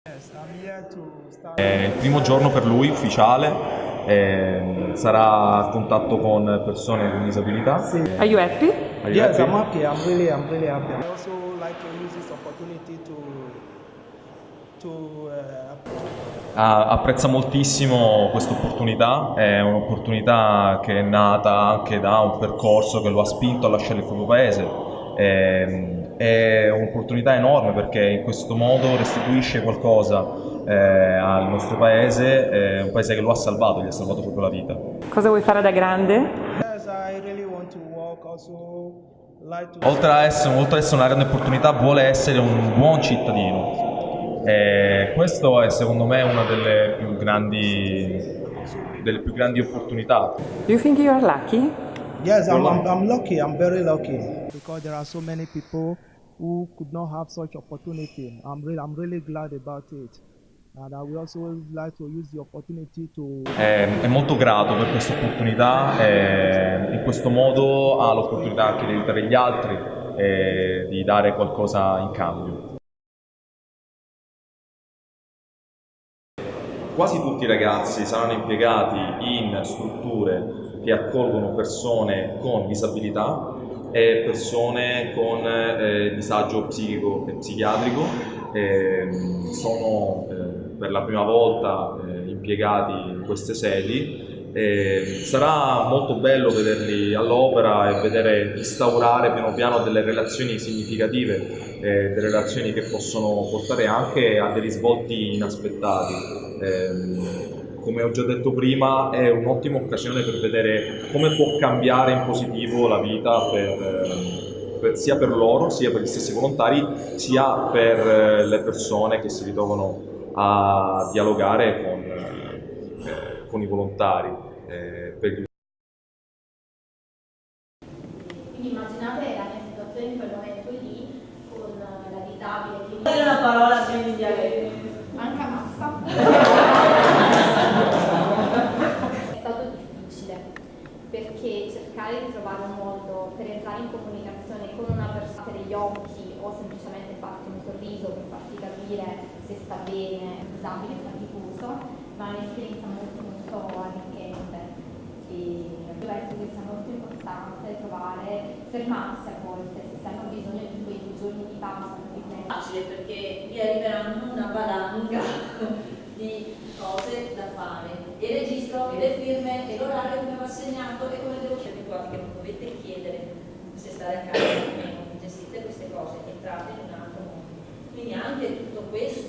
È il primo giorno per lui ufficiale, sarà a contatto con persone con disabilità. Are you happy? Are you Yes, happy? I'm happy. I'm really happy. I also like to use this opportunity Apprezza moltissimo questa opportunità, è un'opportunità che è nata anche da un percorso che lo ha spinto a lasciare il proprio paese. È un'opportunità enorme perché in questo modo restituisce qualcosa al nostro paese, un paese che lo ha salvato, gli ha salvato proprio la vita. Cosa vuoi fare da grande? Yes, I really want to work. Also, like to. Oltre a essere una grande opportunità, vuole essere un buon cittadino. Questo è secondo me una delle più grandi opportunità. Do you think you are lucky? Yes, I'm lucky. I'm very lucky because there are so many people who could not have such opportunity. I'm really glad about it, and I would also like to use the opportunity to. È molto grato per questa opportunità, in questo modo ha l'opportunità anche di aiutare gli altri e di dare qualcosa in cambio. Quasi tutti i ragazzi saranno impiegati in strutture che accolgono persone con disabilità e persone con disagio psichico e psichiatrico. Sono per la prima volta impiegati in queste sedi. Sarà molto bello vederli all'opera e vedere instaurare piano piano delle relazioni significative, delle relazioni che possono portare anche a dei risvolti inaspettati. Come ho già detto prima, è un'ottima occasione per vedere come può cambiare in positivo la vita sia per loro, sia per gli stessi volontari, sia per le persone che si ritrovano a dialogare con i volontari. Quindi immaginate la mia situazione in quel momento lì, con la disabile che Dire una parola più in dialetto. manca massa. È stato difficile perché cercare di trovare un modo per entrare in comunicazione con una persona per gli occhi o semplicemente farti un sorriso per farti capire se sta bene, è disabile, è faticoso, ma è un'esperienza molto arricchente. E penso che sia molto importante fermarsi a volte, se si hanno bisogno di quei 2 giorni di pausa. Facile perché vi arriveranno una valanga di cose da fare. Il registro, le firme, e l'orario come va assegnato e come devo chiedere qua, che non dovete chiedere se stare a casa o meno, gestite queste cose, entrate in un altro mondo. Quindi anche tutto questo